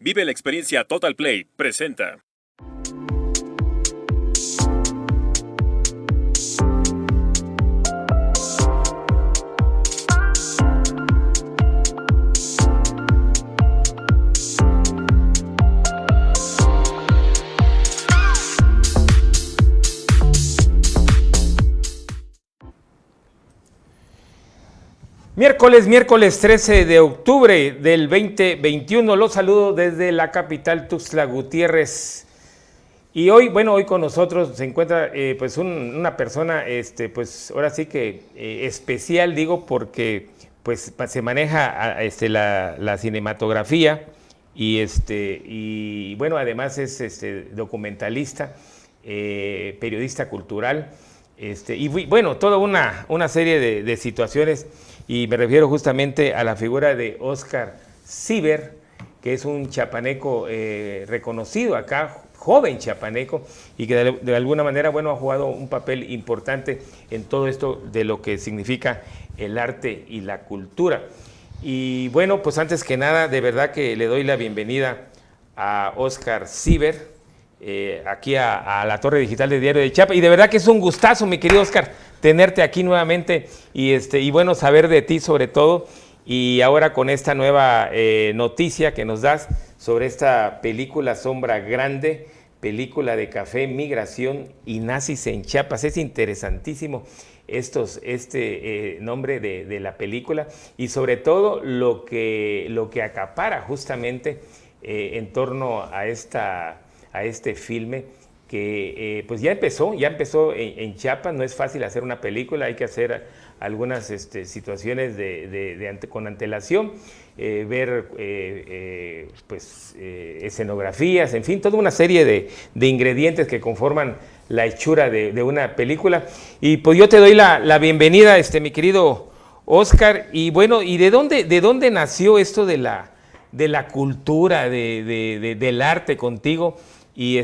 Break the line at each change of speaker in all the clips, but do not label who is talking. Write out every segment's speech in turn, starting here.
Vive la experiencia Total Play. Presenta.
Miércoles 13 de octubre del 2021, los saludo desde la capital Tuxtla Gutiérrez. Y hoy con nosotros se encuentra pues una persona, pues ahora sí que especial, digo, porque pues se maneja la cinematografía y bueno, además es documentalista, periodista cultural, y bueno, toda una serie de situaciones. Y me refiero justamente a la figura de Óscar Seaver, que es un chiapaneco reconocido acá, joven chiapaneco, y que de alguna manera, ha jugado un papel importante en todo esto de lo que significa el arte y la cultura. Y bueno, pues antes que nada, de verdad que le doy la bienvenida a Óscar Seaver, aquí a la Torre Digital de Diario de Chiapas, y de verdad que es un gustazo, mi querido Óscar, tenerte aquí nuevamente y bueno, saber de ti sobre todo, y ahora con esta nueva noticia que nos das sobre esta película Sombra Grande, película de café, migración y nazis en Chiapas. Es interesantísimo nombre de la película, y sobre todo lo que acapara justamente en torno a este filme, que pues ya empezó en Chiapas. No es fácil hacer una película, hay que hacer algunas situaciones con antelación, ver escenografías, en fin, toda una serie de ingredientes que conforman la hechura de una película. Y pues yo te doy la bienvenida, mi querido Óscar. Y bueno, ¿y de dónde nació esto de la cultura, del arte contigo? Y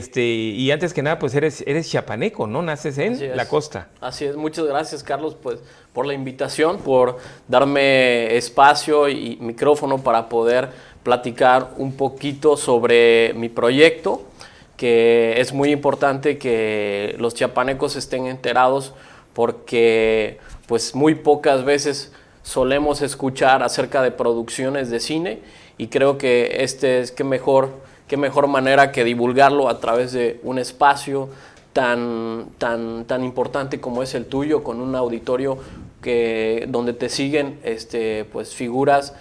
antes que nada, pues eres chiapaneco, ¿no? Naces en la costa.
Así es, muchas gracias, Carlos, pues, por la invitación, por darme espacio y micrófono para poder platicar un poquito sobre mi proyecto, que es muy importante que los chiapanecos estén enterados, porque pues muy pocas veces solemos escuchar acerca de producciones de cine, y creo que qué mejor manera que divulgarlo a través de un espacio tan importante como es el tuyo, con un auditorio donde te siguen pues figuras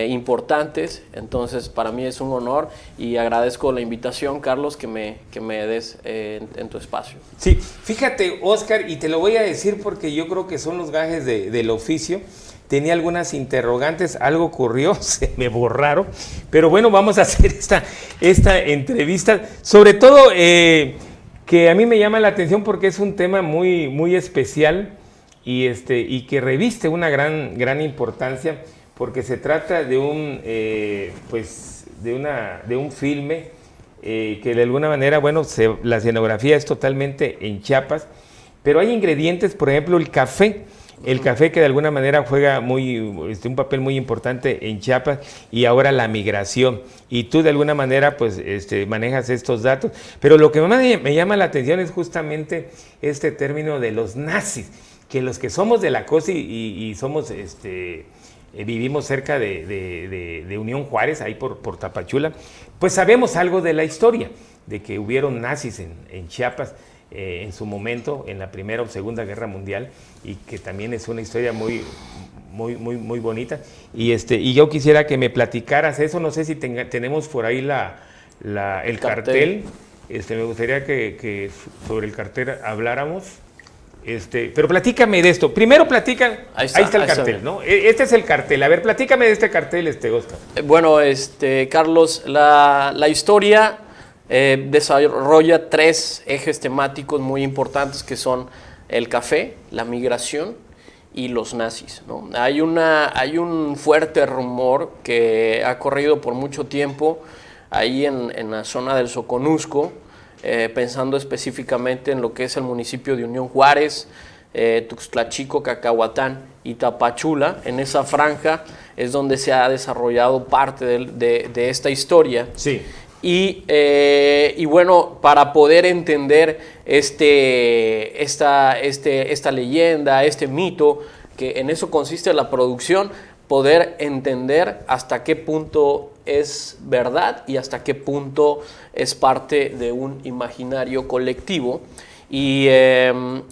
importantes. Entonces, para mí es un honor y agradezco la invitación, Carlos, que me des en tu espacio.
Sí, fíjate, Óscar, y te lo voy a decir porque yo creo que son los gajes del oficio. Tenía algunas interrogantes, algo ocurrió, se me borraron, pero bueno, vamos a hacer esta entrevista, sobre todo que a mí me llama la atención porque es un tema muy, muy especial y que reviste una gran importancia, porque se trata de un filme que de alguna manera, la escenografía es totalmente en Chiapas, pero hay ingredientes, por ejemplo, el café que de alguna manera juega un papel muy importante en Chiapas, y ahora la migración, y tú de alguna manera pues manejas estos datos, pero lo que más me llama la atención es justamente este término de los nazis, que los que somos de la costa y somos vivimos cerca de Unión Juárez, ahí por Tapachula, pues sabemos algo de la historia, de que hubieron nazis en Chiapas, en su momento, en la Primera o Segunda Guerra Mundial, y que también es una historia muy bonita. Y yo quisiera que me platicaras eso. No sé si tenemos por ahí el cartel. Me gustaría que sobre el cartel habláramos. Pero platícame de esto. Primero ahí está el cartel, ¿no? Este es el cartel. A ver, platícame de este cartel, Óscar.
Bueno, Carlos, la historia desarrolla 3 ejes temáticos muy importantes, que son el café, la migración y los nazis, ¿no? Hay un fuerte rumor que ha corrido por mucho tiempo ahí en la zona del Soconusco, pensando específicamente en lo que es el municipio de Unión Juárez, Tuxtla Chico, Cacahuatán y Tapachula. En esa franja es donde se ha desarrollado parte de esta historia.
Sí.
Y bueno, para poder entender esta leyenda, este mito, que en eso consiste la producción, poder entender hasta qué punto es verdad y hasta qué punto es parte de un imaginario colectivo. Y de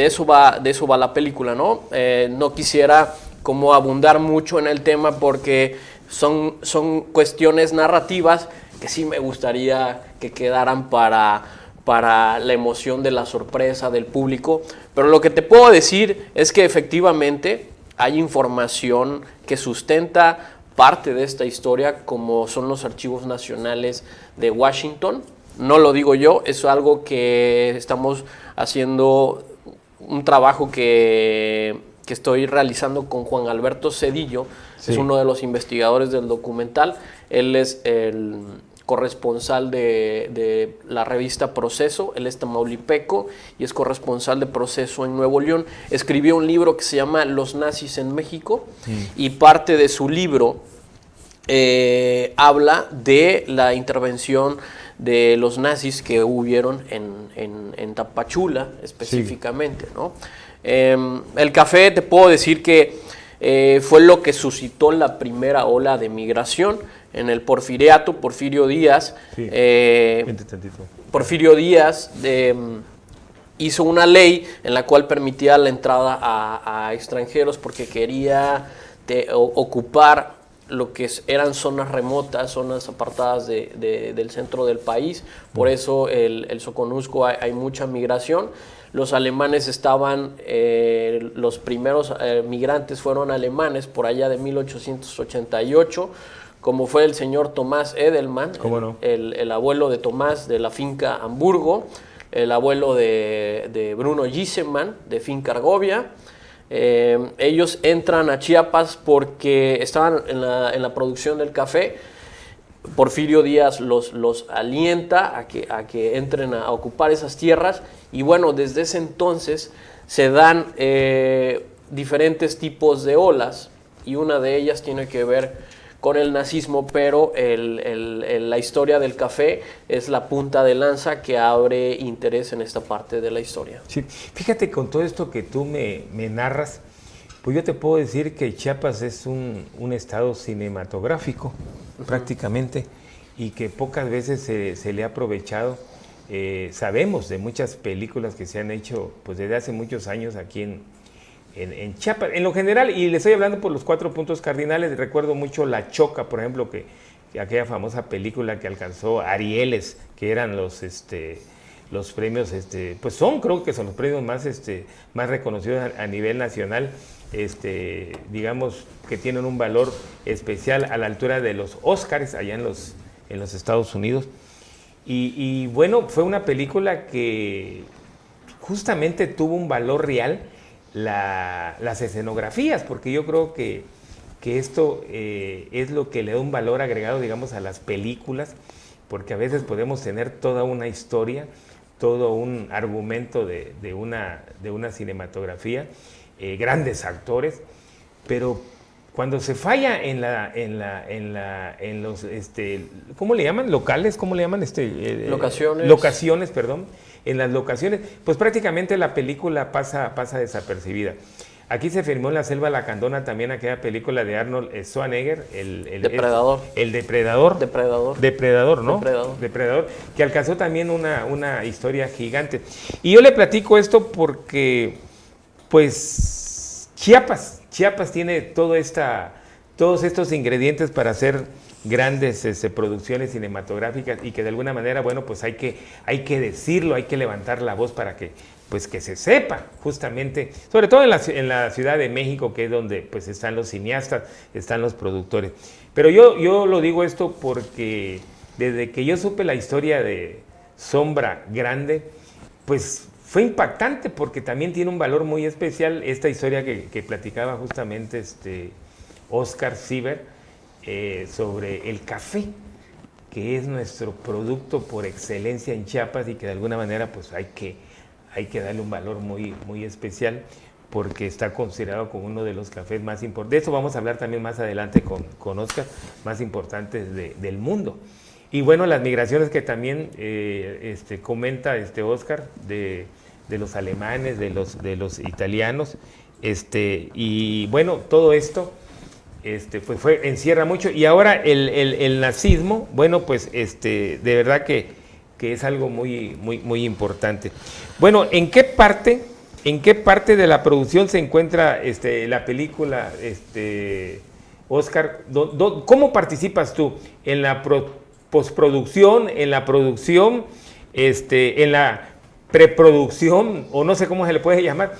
eso va la película, ¿no? No quisiera como abundar mucho en el tema porque son cuestiones narrativas que sí me gustaría que quedaran para la emoción de la sorpresa del público. Pero lo que te puedo decir es que efectivamente hay información que sustenta parte de esta historia, como son los archivos nacionales de Washington. No lo digo yo, es algo que estamos haciendo, un trabajo que estoy realizando con Juan Alberto Cedillo, sí. Es uno de los investigadores del documental. Él es el corresponsal de la revista Proceso, él es tamaulipeco y es corresponsal de Proceso en Nuevo León. Escribió un libro que se llama Los nazis en México, y parte de su libro habla de la intervención de los nazis que hubieron en Tapachula específicamente, sí. ¿No? El café, te puedo decir que fue lo que suscitó la primera ola de migración en el Porfiriato. Porfirio Díaz, sí. Porfirio Díaz hizo una ley en la cual permitía la entrada a extranjeros porque quería ocupar lo que eran zonas remotas, zonas apartadas del centro del país. Por eso el Soconusco hay mucha migración. Los alemanes estaban, los primeros migrantes fueron alemanes por allá de 1888, como fue el señor Tomás Edelman,
no?
el abuelo de Tomás de la finca Hamburgo, el abuelo de Bruno Gissemann de finca Argovia. Ellos entran a Chiapas porque estaban en la producción del café. Porfirio Díaz los alienta a que entren a ocupar esas tierras, y bueno, desde ese entonces se dan diferentes tipos de olas, y una de ellas tiene que ver con el nazismo, pero la historia del café es la punta de lanza que abre interés en esta parte de la historia.
Sí, fíjate, con todo esto que tú me narras, pues yo te puedo decir que Chiapas es un estado cinematográfico, prácticamente, y que pocas veces se le ha aprovechado. Sabemos de muchas películas que se han hecho pues desde hace muchos años aquí en Chiapas, en lo general, y le estoy hablando por los 4 puntos cardinales. Recuerdo mucho La Choca, por ejemplo, que aquella famosa película que alcanzó Arieles, que eran los premios, pues creo que son los premios más reconocidos a nivel nacional, digamos que tienen un valor especial a la altura de los Óscares allá en los Estados Unidos. Y bueno, fue una película que justamente tuvo un valor real, las escenografías, porque yo creo que esto es lo que le da un valor agregado, digamos, a las películas, porque a veces podemos tener toda una historia, todo un argumento de una cinematografía, grandes actores, pero cuando se falla en los ¿cómo le llaman? ¿Locales? ¿Cómo le llaman?
Locaciones.
Locaciones, perdón. En las locaciones, pues prácticamente la película pasa desapercibida. Aquí se filmó en la Selva Lacandona también aquella película de Arnold Schwarzenegger,
Depredador.
El Depredador. Depredador, ¿no?
Depredador,
que alcanzó también una historia gigante. Y yo le platico esto porque, pues, Chiapas tiene todos estos ingredientes para hacer grandes producciones cinematográficas, y que de alguna manera, bueno, pues hay que decirlo, hay que levantar la voz para que se sepa, justamente, sobre todo en la Ciudad de México, que es donde pues están los cineastas, están los productores. Pero yo lo digo esto porque desde que yo supe la historia de Sombra Grande, pues fue impactante, porque también tiene un valor muy especial esta historia que platicaba justamente Oscar Sieber, sobre el café, que es nuestro producto por excelencia en Chiapas, y que de alguna manera pues hay hay que darle un valor muy especial porque está considerado como uno de los cafés más importantes. De eso vamos a hablar también más adelante con Oscar, más importantes del mundo. Y bueno, las migraciones que también comenta Oscar de los alemanes, de los italianos, y bueno, todo esto pues encierra mucho. Y ahora el nazismo, bueno, pues de verdad que es algo muy importante. Bueno, ¿en qué parte de la producción se encuentra la película, Oscar? ¿Cómo participas tú? ¿En la postproducción, en la producción, en la preproducción, o no sé cómo se le puede llamar?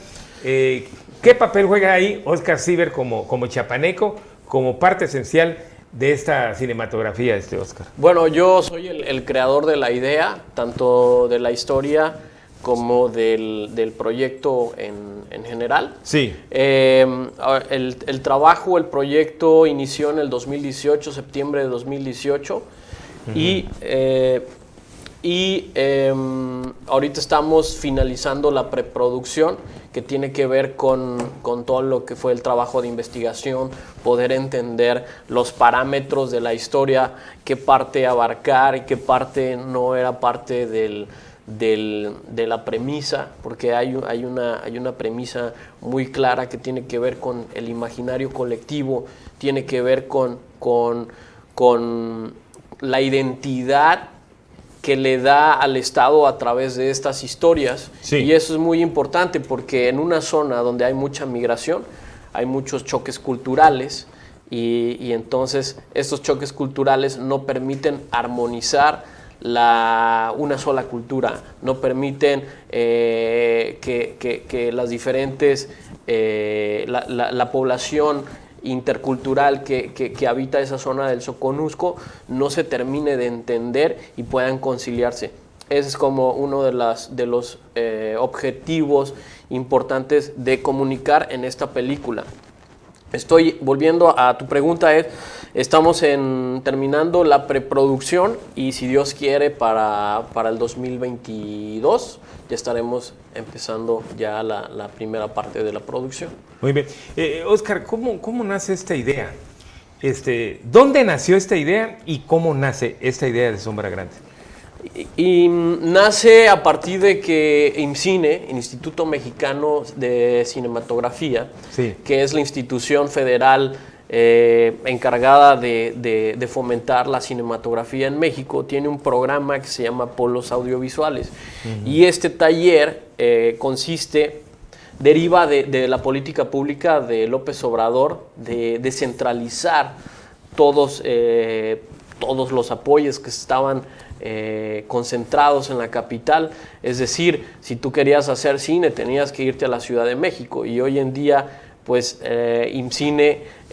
¿Qué papel juega ahí Oscar Cíber como chiapaneco, como parte esencial de esta cinematografía, Oscar?
Bueno, yo soy el creador de la idea, tanto de la historia como del proyecto en general.
Sí.
El trabajo, el proyecto inició en el 2018, septiembre de 2018, ahorita estamos finalizando la preproducción, que tiene que ver con todo lo que fue el trabajo de investigación, poder entender los parámetros de la historia, qué parte abarcar y qué parte no era parte de la premisa, porque hay una premisa muy clara que tiene que ver con el imaginario colectivo, tiene que ver con la identidad que le da al Estado a través de estas historias.
Sí.
Y eso es muy importante porque en una zona donde hay mucha migración, hay muchos choques culturales y entonces estos choques culturales no permiten armonizar una sola cultura, no permiten que las diferentes, la población intercultural que habita esa zona del Soconusco no se termine de entender y puedan conciliarse. Ese es como uno de los objetivos importantes de comunicar en esta película. Estoy volviendo a tu pregunta, estamos terminando la preproducción y si Dios quiere para el 2022 ya estaremos empezando ya la primera parte de la producción.
Muy bien. Oscar, ¿cómo nace esta idea? ¿Dónde nació esta idea y cómo nace esta idea de Sombra Grande?
Y nace a partir de que IMCINE, Instituto Mexicano de Cinematografía,
sí,
que es la institución federal encargada de fomentar la cinematografía en México, tiene un programa que se llama Polos Audiovisuales. Y este taller deriva de la política pública de López Obrador de descentralizar todos los apoyos que estaban concentrados en la capital. Es decir, si tú querías hacer cine tenías que irte a la Ciudad de México, y hoy en día pues IMCINE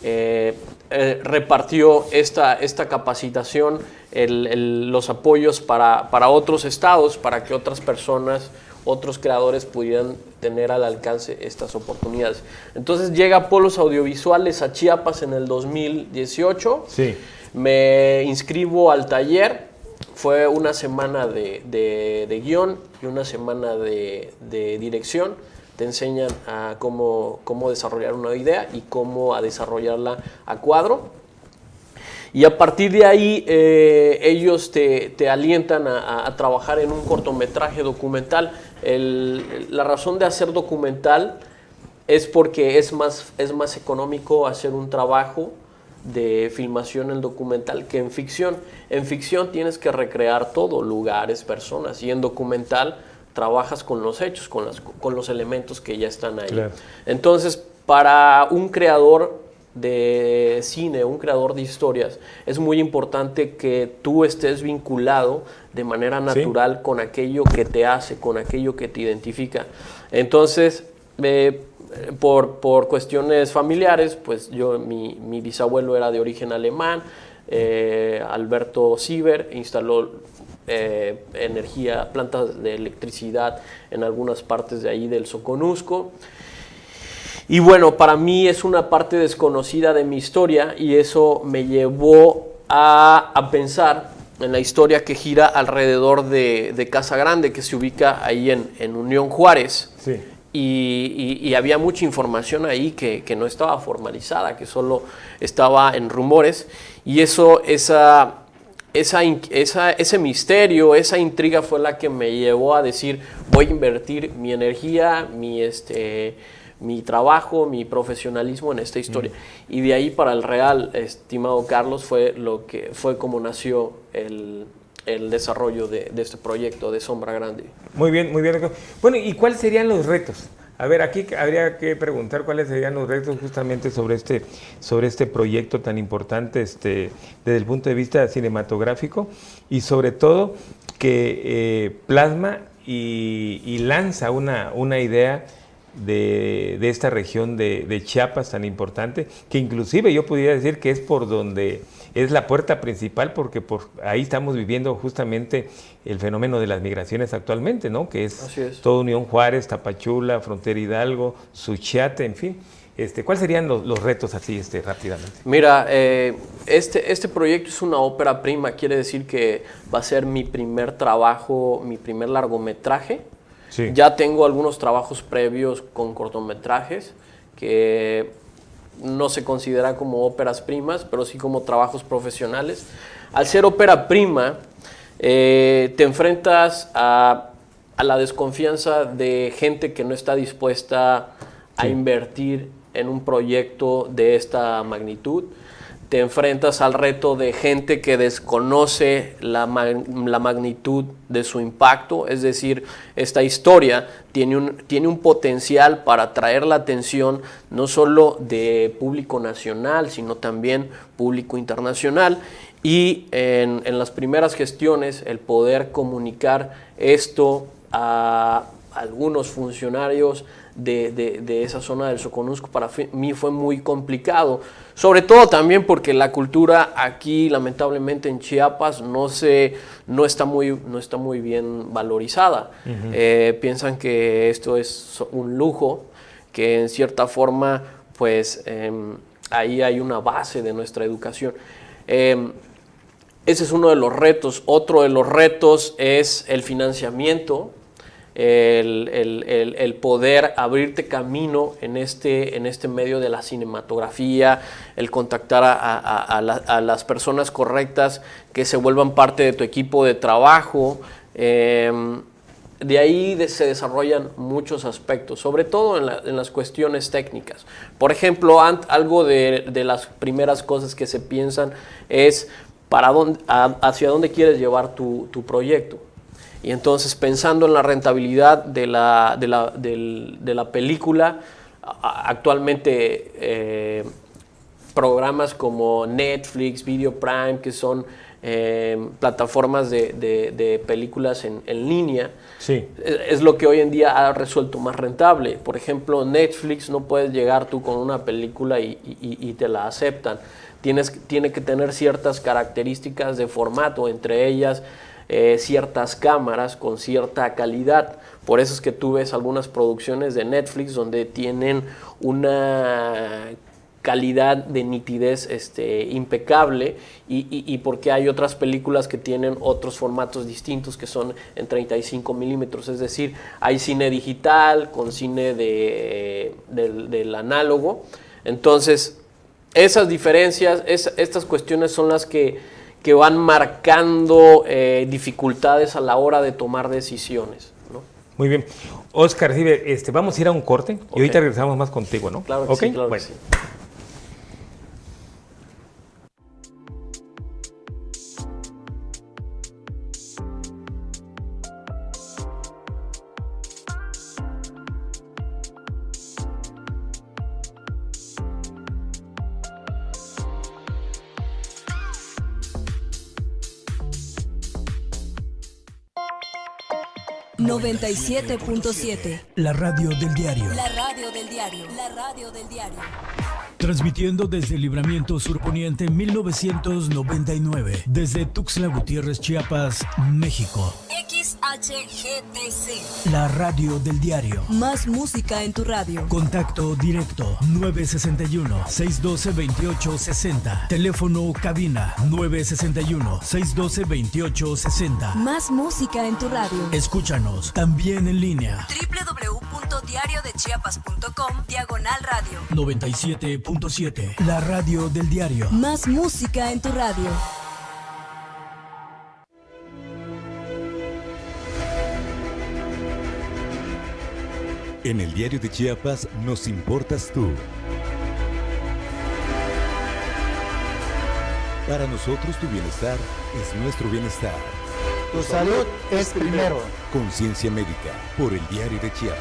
repartió esta capacitación, los apoyos para otros estados, para que otras personas, otros creadores pudieran tener al alcance estas oportunidades. Entonces llega Polos Audiovisuales a Chiapas en el 2018,
sí,
me inscribo al taller. Fue una semana de guión y una semana de dirección. Te enseñan a cómo desarrollar una idea y cómo a desarrollarla a cuadro. Y a partir de ahí ellos te alientan a trabajar en un cortometraje documental. La razón de hacer documental es porque es más económico hacer un trabajo de filmación en documental que en ficción. En ficción tienes que recrear todo, lugares, personas, y en documental trabajas con los hechos, con los elementos que ya están ahí. Claro. Entonces, para un creador de cine, un creador de historias, es muy importante que tú estés vinculado de manera natural, ¿sí?, con aquello que te hace, con aquello que te identifica. Entonces, por cuestiones familiares, pues mi bisabuelo era de origen alemán, Alberto Cíber instaló plantas de electricidad en algunas partes de ahí del Soconusco. Y bueno, para mí es una parte desconocida de mi historia y eso me llevó a pensar la historia que gira alrededor de Casa Grande, que se ubica ahí en Unión Juárez.
Sí.
Y había mucha información ahí que no estaba formalizada, que solo estaba en rumores. Y ese misterio, esa intriga fue la que me llevó a decir, voy a invertir mi energía, mi trabajo, mi profesionalismo en esta historia. Y de ahí para el Real, estimado Carlos, fue como nació el desarrollo de este proyecto de Sombra Grande.
Muy bien, muy bien. Bueno, ¿y cuáles serían los retos? A ver, aquí habría que preguntar cuáles serían los retos justamente sobre este proyecto tan importante desde el punto de vista cinematográfico y sobre todo que plasma y lanza una idea de esta región de Chiapas tan importante, que inclusive yo pudiera decir que es por donde es la puerta principal, porque por ahí estamos viviendo justamente el fenómeno de las migraciones actualmente, ¿no? Que es todo Unión Juárez, Tapachula, Frontera Hidalgo, Suchiate, en fin. ¿Cuáles serían los retos así rápidamente?
Mira, este proyecto es una ópera prima, quiere decir que va a ser mi primer trabajo, mi primer largometraje.
Sí.
Ya tengo algunos trabajos previos con cortometrajes que no se considera como óperas primas, pero sí como trabajos profesionales. Al ser ópera prima, te enfrentas a la desconfianza de gente que no está dispuesta a invertir en un proyecto de esta magnitud. Te enfrentas al reto de gente que desconoce la magnitud de su impacto, es decir, esta historia tiene un potencial para atraer la atención no solo de público nacional, sino también público internacional. Y en las primeras gestiones, el poder comunicar esto a algunos funcionarios de esa zona del Soconusco para mí fue muy complicado, sobre todo también porque la cultura aquí lamentablemente en Chiapas no está muy bien valorizada. Piensan que esto es un lujo, que en cierta forma pues ahí hay una base de nuestra educación. Ese es uno de los retos. Otro de los retos es el financiamiento. El poder abrirte camino en este medio de la cinematografía, el contactar a las personas correctas que se vuelvan parte de tu equipo de trabajo. De ahí se desarrollan muchos aspectos, sobre todo en las cuestiones técnicas. Por ejemplo, algo de las primeras cosas que se piensan es hacia dónde quieres llevar tu proyecto. Y entonces, pensando en la rentabilidad de la película, actualmente programas como Netflix, Video Prime, que son plataformas de películas en línea,
sí,
es lo que hoy en día ha resuelto más rentable. Por ejemplo, Netflix no puedes llegar tú con una película y te la aceptan. Tiene que tener ciertas características de formato, entre ellas ciertas cámaras con cierta calidad. Por eso es que tú ves algunas producciones de Netflix donde tienen una calidad de nitidez impecable y porque hay otras películas que tienen otros formatos distintos que son en 35 milímetros, es decir, hay cine digital con cine del análogo. Entonces, esas diferencias, estas cuestiones son las que van marcando dificultades a la hora de tomar decisiones, ¿no?
Muy bien. Oscar, vamos a ir a un corte y ahorita regresamos más contigo, ¿no?
Claro que sí, claro
bueno.
que sí.
...97.7...
La radio del diario.
La radio del diario. La radio del diario.
Transmitiendo desde Libramiento Surponiente 1999. Desde Tuxtla Gutiérrez, Chiapas, México.
XH HGTC.
La radio del diario.
Más música en tu radio.
Contacto directo 961-612-2860. Teléfono cabina 961-612-2860.
Más música en tu radio.
Escúchanos también en línea.
www.diariodechiapas.com/radio.
97.7. La radio del diario.
Más música en tu radio.
En el Diario de Chiapas nos importas tú. Para nosotros tu bienestar es nuestro bienestar.
Tu salud es primero.
Conciencia médica por el Diario de Chiapas.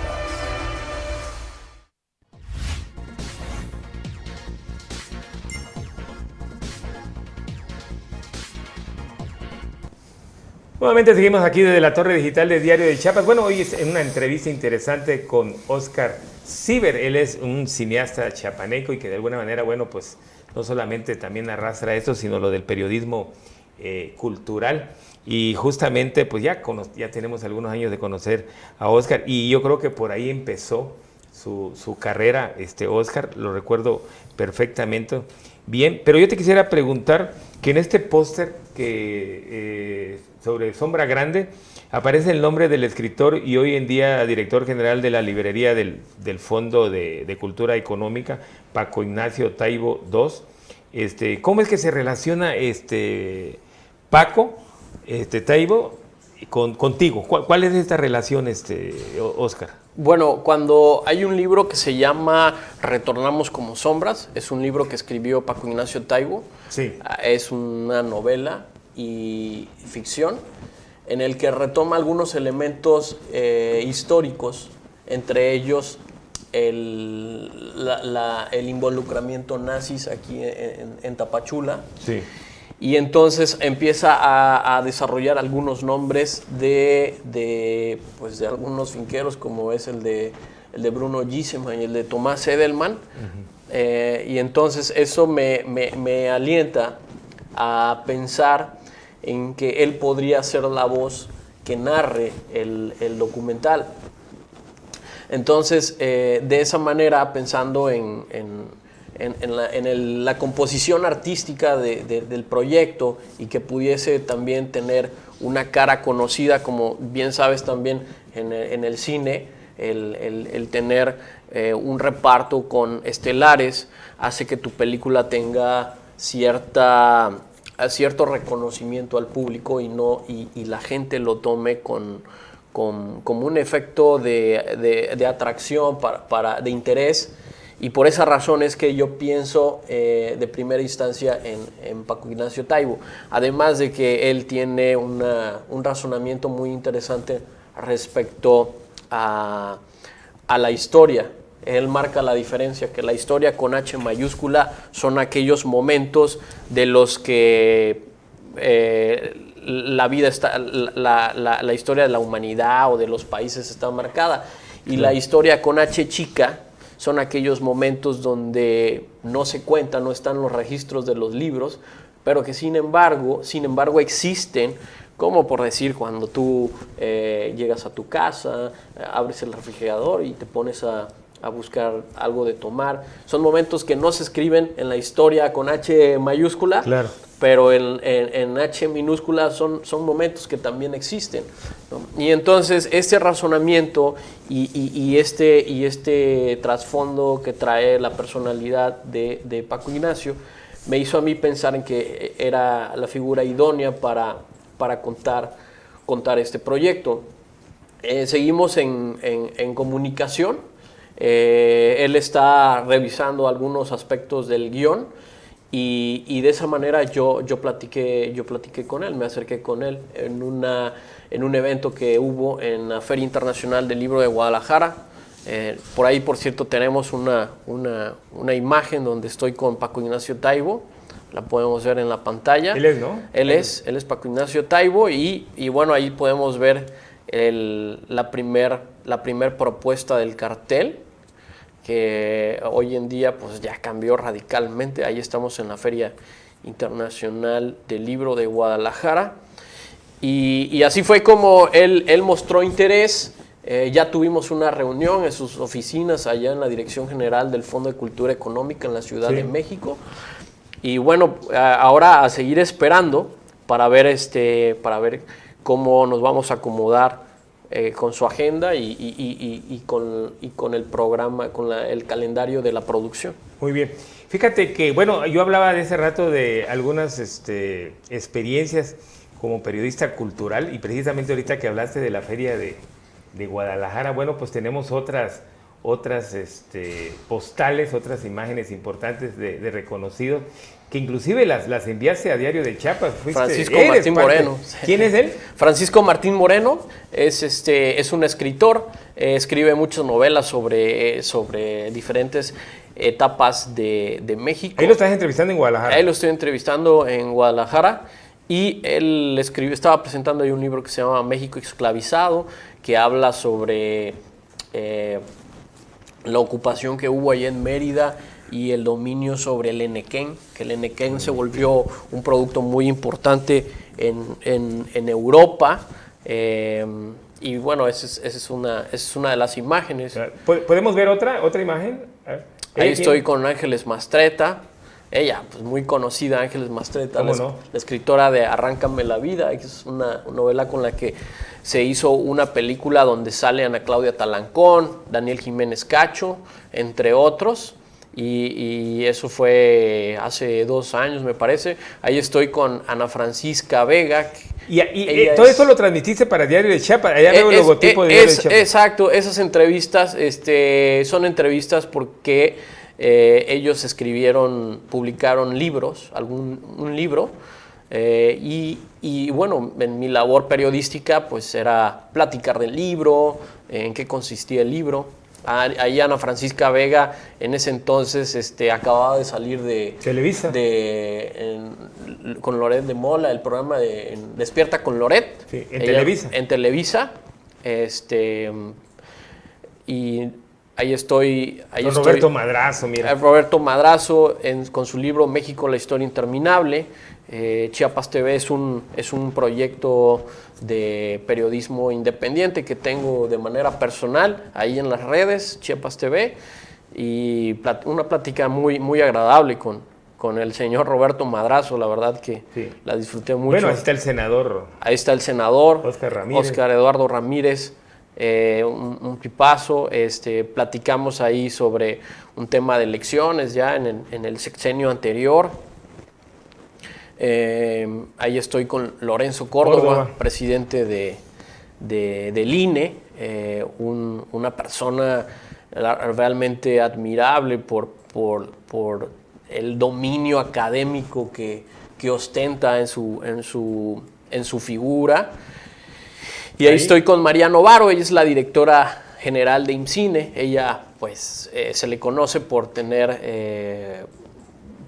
Nuevamente seguimos aquí desde la Torre Digital de Diario de Chiapas. Bueno, hoy es en una entrevista interesante con Óscar Cíber. Él es un cineasta chiapaneco y que de alguna manera, bueno, pues no solamente también arrastra esto, sino lo del periodismo cultural. Y justamente, pues ya tenemos algunos años de conocer a Óscar y yo creo que por ahí empezó su carrera, Óscar, lo recuerdo perfectamente bien. Pero yo te quisiera preguntar que en este póster sobre Sombra Grande aparece el nombre del escritor y hoy en día director general de la librería del Fondo de Cultura Económica, Paco Ignacio Taibo II. ¿Cómo es que se relaciona Paco Taibo contigo? ¿Cuál es esta relación, Óscar?
Bueno, cuando hay un libro que se llama Retornamos como sombras, es un libro que escribió Paco Ignacio Taibo.
Sí.
Es una novela y ficción en el que retoma algunos elementos históricos, entre ellos el involucramiento nazis aquí en Tapachula.
Sí.
Y entonces empieza a desarrollar algunos nombres de algunos finqueros, como es el de Bruno Gissemann y el de Tomás Edelman. Uh-huh. Y entonces eso me alienta a pensar en que él podría ser la voz que narre el documental. Entonces, de esa manera, pensando en la composición artística del proyecto y que pudiese también tener una cara conocida, como bien sabes también en el cine, el tener un reparto con estelares hace que tu película tenga cierto reconocimiento al público y la gente lo tome como un efecto de atracción, de interés. Y por esa razón es que yo pienso de primera instancia en Paco Ignacio Taibo. Además de que él tiene un razonamiento muy interesante respecto a la historia. Él marca la diferencia, que la historia con H mayúscula son aquellos momentos de los que la vida está, la historia de la humanidad o de los países está marcada. Y la historia con H chica son aquellos momentos donde no se cuenta, no están los registros de los libros, pero que sin embargo existen, como por decir cuando tú llegas a tu casa, abres el refrigerador y te pones a buscar algo de tomar. Son momentos que no se escriben en la historia con H mayúscula, claro, pero en H minúscula son momentos que también existen, ¿no? Y entonces este razonamiento y este trasfondo que trae la personalidad de Paco Ignacio me hizo a mí pensar en que era la figura idónea para contar este proyecto. Seguimos en comunicación. Él está revisando algunos aspectos del guión y de esa manera yo platiqué con él, me acerqué con él en un evento que hubo en la Feria Internacional del Libro de Guadalajara. Por ahí, por cierto, tenemos una imagen donde estoy con Paco Ignacio Taibo, la podemos ver en la pantalla.
Él es, ¿no?
Él es Paco Ignacio Taibo y bueno, ahí podemos ver la primer propuesta del cartel, que hoy en día pues ya cambió radicalmente. Ahí estamos en la Feria Internacional del Libro de Guadalajara Y así fue como él mostró interés. Ya tuvimos una reunión en sus oficinas allá en la Dirección General del Fondo de Cultura Económica en la Ciudad de México. Y bueno, ahora a seguir esperando para ver cómo nos vamos a acomodar con su agenda y con el programa, el calendario de la producción.
Muy bien. Fíjate que, bueno, yo hablaba de ese rato de algunas experiencias como periodista cultural, y precisamente ahorita que hablaste de la feria de Guadalajara, bueno, pues tenemos otras postales, otras imágenes importantes de reconocidos, que inclusive las enviaste a Diario de Chiapas.
Francisco Martín Moreno.
¿Quién es él?
Francisco Martín Moreno es un escritor, escribe muchas novelas sobre diferentes etapas de México.
Ahí lo estás entrevistando en Guadalajara.
Ahí lo estoy entrevistando en Guadalajara, y él estaba presentando ahí un libro que se llama México Esclavizado, que habla sobre la ocupación que hubo allá en Mérida y el dominio sobre el Enequén, que el Enequén se volvió un producto muy importante en Europa. Y bueno, esa es una de las imágenes.
¿Podemos ver otra imagen?
Ahí estoy con Ángeles Mastretta. Ella, pues muy conocida, Ángeles Mastretta, la escritora de Arráncame la vida, que es una novela con la que se hizo una película donde sale Ana Claudia Talancón, Daniel Jiménez Cacho, entre otros. Y eso fue hace 2 años, me parece. Ahí estoy con Ana Francisca Vega.
Y todo eso lo transmitiste para Diario de Chiapas. Allá veo el logotipo de Diario de Chiapas.
Exacto, esas entrevistas son entrevistas porque ellos publicaron libros, un libro. Y bueno, en mi labor periodística pues era platicar del libro, en qué consistía el libro. Ahí Ana Francisca Vega en ese entonces acababa de salir de
Televisa,
con Loret de Mola, el programa de Despierta con Loret.
Sí, Televisa.
En Televisa. Y ahí estoy.
Roberto Madrazo, mira.
Roberto Madrazo con su libro México, la historia interminable. Chiapas TV es un proyecto de periodismo independiente que tengo de manera personal ahí en las redes, Chiapas TV, y una plática muy, muy agradable con el señor Roberto Madrazo, la verdad que la disfruté mucho.
Bueno, ahí está el senador.
Ahí está el senador,
Oscar
Eduardo Ramírez, un tipazo. Platicamos ahí sobre un tema de elecciones ya en el sexenio anterior. Ahí estoy con Lorenzo Córdoba, presidente del INE, una persona realmente admirable por el dominio académico que ostenta en su figura. Y ahí estoy con María Novaro, ella es la directora general de IMCINE. Ella pues se le conoce por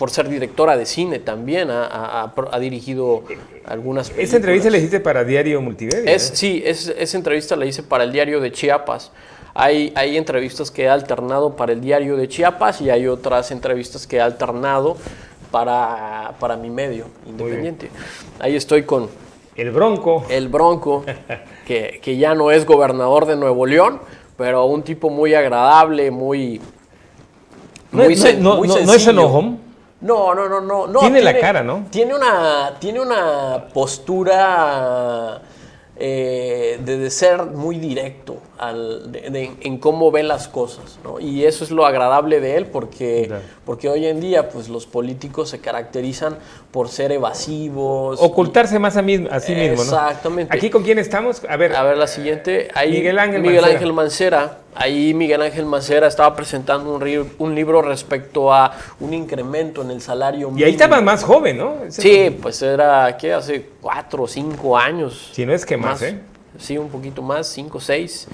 ser directora de cine también, ha dirigido algunas películas.
¿Esa entrevista la hiciste para Diario Multimedia?
Sí, esa entrevista la hice para el Diario de Chiapas. Hay entrevistas que he alternado para el Diario de Chiapas y hay otras entrevistas que he alternado para mi medio independiente. Ahí estoy con
El Bronco.
El Bronco, que ya no es gobernador de Nuevo León, pero un tipo muy agradable, muy sencillo.
¿No es enojón?
No.
Tiene la cara, ¿no?
Tiene una postura de ser muy directo en cómo ve las cosas, ¿no? Y eso es lo agradable de él porque hoy en día pues los políticos se caracterizan por ser evasivos.
Ocultarse más a sí mismo, ¿no?
Exactamente.
¿Aquí con quién estamos? A ver
la siguiente. Ahí
Miguel Ángel
Mancera. Ahí Miguel Ángel Mancera estaba presentando un libro respecto a un incremento en el salario mínimo.
Y ahí estaba más joven, ¿no?
Sí, pues era hace 4 o 5 años.
Si no es que más, ¿eh?
Sí, un poquito más, 5 o 6.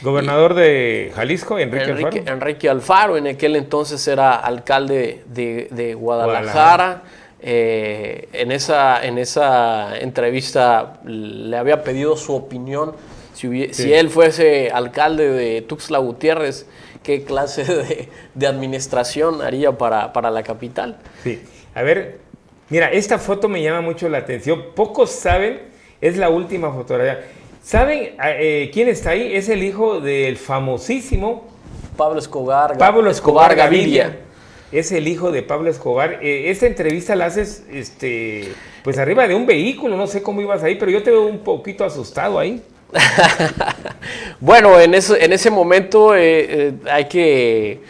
Gobernador de Jalisco,
Enrique Alfaro, en aquel entonces era alcalde de Guadalajara. En esa entrevista le había pedido su opinión. Si él fuese alcalde de Tuxtla Gutiérrez, ¿qué clase de administración haría para la capital?
Sí. A ver, mira, esta foto me llama mucho la atención. Pocos saben Es la última fotografía. ¿Saben quién está ahí? Es el hijo del famosísimo
Pablo Escobar.
Pablo Escobar Gaviria. Es el hijo de Pablo Escobar. Esta entrevista la haces pues arriba de un vehículo, no sé cómo ibas ahí, pero yo te veo un poquito asustado ahí.
Bueno, en ese momento hay que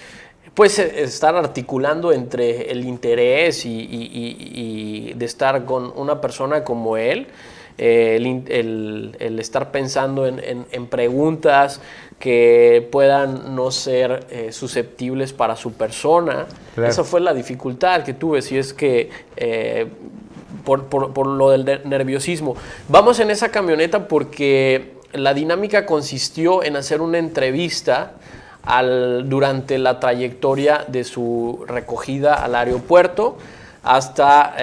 pues estar articulando entre el interés y de estar con una persona como él, el estar pensando en preguntas que puedan no ser susceptibles para su persona. Claro. Esa fue la dificultad que tuve, si es que por lo del nerviosismo. Vamos en esa camioneta porque la dinámica consistió en hacer una entrevista durante la trayectoria de su recogida al aeropuerto hasta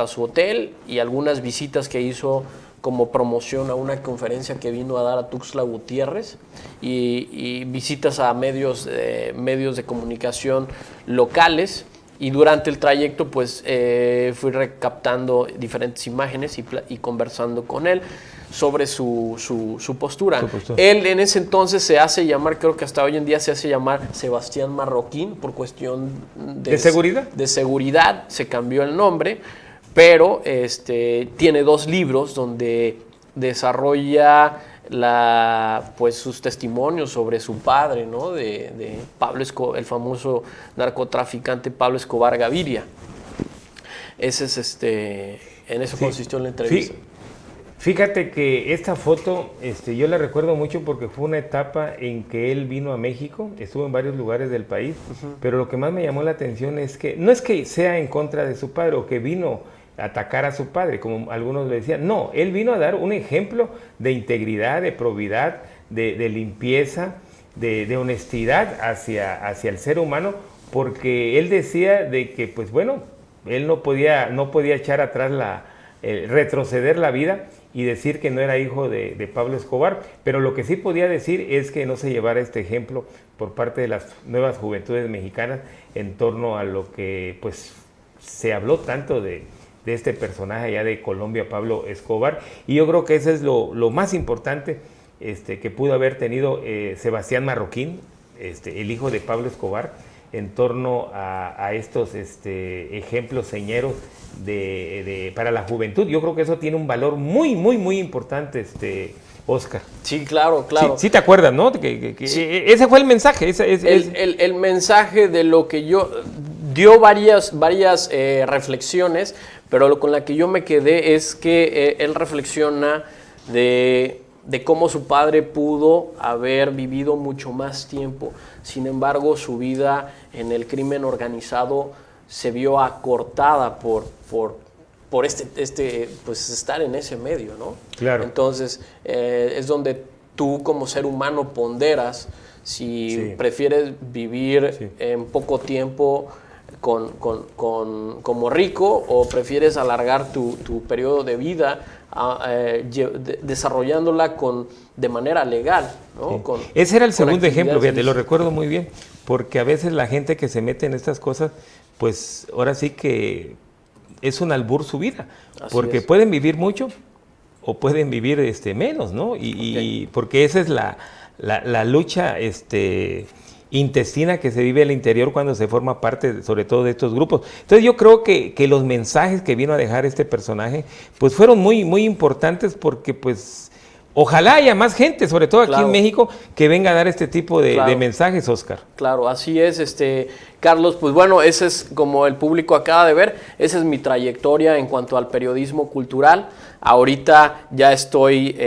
su hotel y algunas visitas que hizo como promoción a una conferencia que vino a dar a Tuxtla Gutiérrez y visitas a medios de comunicación locales. Y durante el trayecto pues fui recaptando diferentes imágenes y conversando con él sobre su postura. Él en ese entonces se hace llamar, creo que hasta hoy en día se hace llamar Sebastián Marroquín por cuestión
¿De seguridad?
De seguridad, se cambió el nombre, pero tiene 2 libros donde desarrolla sus testimonios sobre su padre, ¿no? de Pablo Escobar, el famoso narcotraficante Pablo Escobar Gaviria. Ese es en eso consistió la entrevista.
Fíjate que esta foto yo la recuerdo mucho porque fue una etapa en que él vino a México, estuvo en varios lugares del país, pero lo que más me llamó la atención es que no es que sea en contra de su padre o que vino a atacar a su padre, como algunos le decían, no, él vino a dar un ejemplo de integridad, de probidad, de limpieza, de honestidad hacia el ser humano, porque él decía de que, pues bueno, él no podía echar atrás retroceder la vida y decir que no era hijo de Pablo Escobar, pero lo que sí podía decir es que no se llevara este ejemplo por parte de las nuevas juventudes mexicanas en torno a lo que pues se habló tanto de este personaje allá de Colombia, Pablo Escobar, y yo creo que eso es lo más importante que pudo haber tenido Sebastián Marroquín, el hijo de Pablo Escobar, en torno a estos ejemplos señeros para la juventud. Yo creo que eso tiene un valor muy, muy, muy importante, Oscar.
Sí, claro.
Sí te acuerdas, ¿no? Que sí. Ese fue el mensaje.
El mensaje de lo que yo dio varias reflexiones, pero con la que yo me quedé es que él reflexiona de cómo su padre pudo haber vivido mucho más tiempo. Sin embargo, su vida en el crimen organizado se vio acortada por pues estar en ese medio, ¿no?
Claro.
Entonces, es donde tú como ser humano ponderas si prefieres vivir en poco tiempo como rico o prefieres alargar tu periodo de vida desarrollándola de manera legal, ¿no?
Sí. Ese era el segundo ejemplo, fíjate, lo recuerdo muy bien, porque a veces la gente que se mete en estas cosas, pues ahora sí que es un albur su vida, porque pueden vivir mucho o pueden vivir menos, ¿no? Y porque esa es la lucha intestina que se vive al interior cuando se forma parte, sobre todo, de estos grupos. Entonces yo creo que los mensajes que vino a dejar este personaje, pues fueron muy, muy importantes porque, pues, ojalá haya más gente, sobre todo aquí en México, que venga a dar este tipo de mensajes, Oscar.
Claro, así es, Carlos, pues bueno, ese es, como el público acaba de ver, esa es mi trayectoria en cuanto al periodismo cultural. Ahorita ya estoy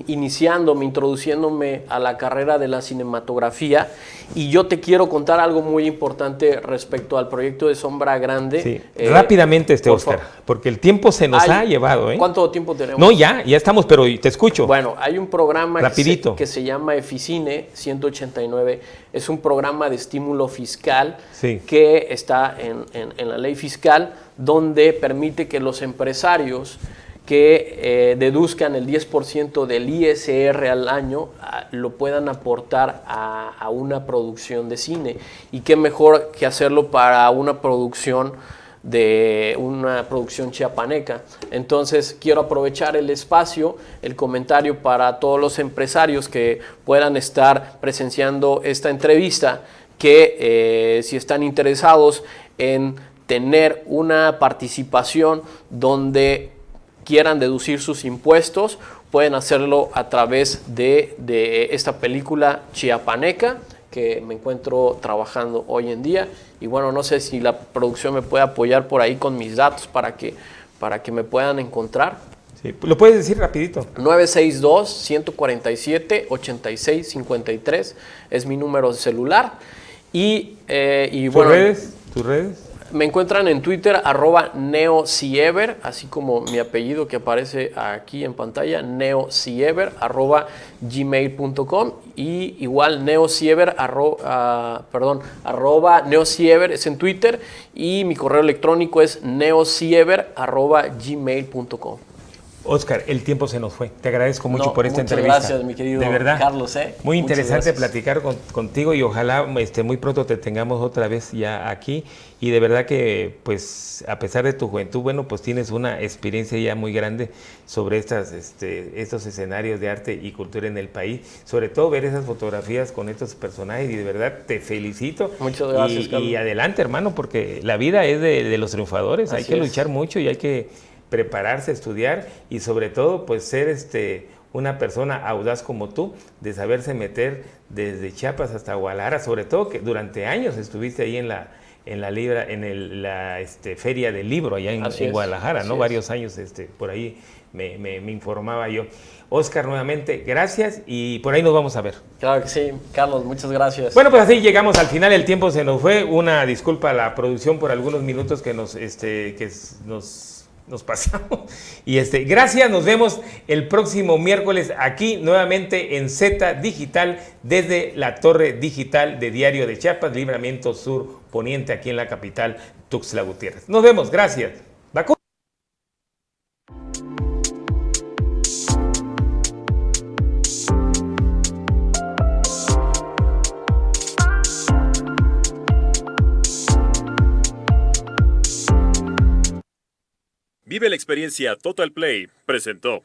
introduciéndome a la carrera de la cinematografía, y yo te quiero contar algo muy importante respecto al proyecto de Sombra Grande.
Sí. Rápidamente, Oscar, porque el tiempo se nos ha llevado.
¿Cuánto tiempo tenemos?
No, ya estamos, pero te escucho.
Bueno, hay un programa que se llama Eficine 189, es un programa de estímulo fiscal que está en la ley fiscal, donde permite que los empresarios que deduzcan el 10% del ISR al año lo puedan aportar a una producción de cine. Y qué mejor que hacerlo para una producción de una producción chiapaneca. Entonces quiero aprovechar el espacio, el comentario para todos los empresarios que puedan estar presenciando esta entrevista, que si están interesados en tener una participación donde quieran deducir sus impuestos, pueden hacerlo a través de esta película chiapaneca que me encuentro trabajando hoy en día. Y bueno, no sé si la producción me puede apoyar por ahí con mis datos para que me puedan encontrar.
Sí, lo puedes decir rapidito.
962-147-8653 es mi número de celular. Y bueno,
¿Tus redes?
me encuentran en Twitter, @neociever, así como mi apellido que aparece aquí en pantalla, neociever, @gmail.com, y igual neociever, @neociever es en Twitter, y mi correo electrónico es neociever@gmail.com.
Óscar, el tiempo se nos fue. Te agradezco mucho
No,
por esta
muchas
entrevista.
gracias, mi querido
de verdad,
Carlos.
Muy
Muchas
interesante
gracias.
platicar contigo, y ojalá muy pronto te tengamos otra vez ya aquí. Y de verdad que, pues, a pesar de tu juventud, bueno, pues tienes una experiencia ya muy grande sobre estos escenarios de arte y cultura en el país. Sobre todo ver esas fotografías con estos personajes, y de verdad te felicito.
Muchas gracias, Carlos.
Y adelante, hermano, porque la vida es de los triunfadores. Hay
Así
que
es.
luchar mucho y hay que prepararse, estudiar, y sobre todo pues ser una persona audaz como tú, de saberse meter desde Chiapas hasta Guadalajara, sobre todo que durante años estuviste ahí en la feria del libro allá en Guadalajara, ¿no? Varios años, por ahí me informaba yo. Óscar, nuevamente, gracias, y por ahí nos vamos a ver.
Claro que sí, Carlos, muchas gracias.
Bueno, pues así llegamos al final, el tiempo se nos fue. Una disculpa a la producción por algunos minutos que nos pasamos. Y gracias, nos vemos el próximo miércoles aquí nuevamente en Z Digital, desde la torre digital de Diario de Chiapas, Libramiento Sur Poniente, aquí en la capital Tuxtla Gutiérrez. Nos vemos, gracias.
Vive la experiencia Total Play presentó.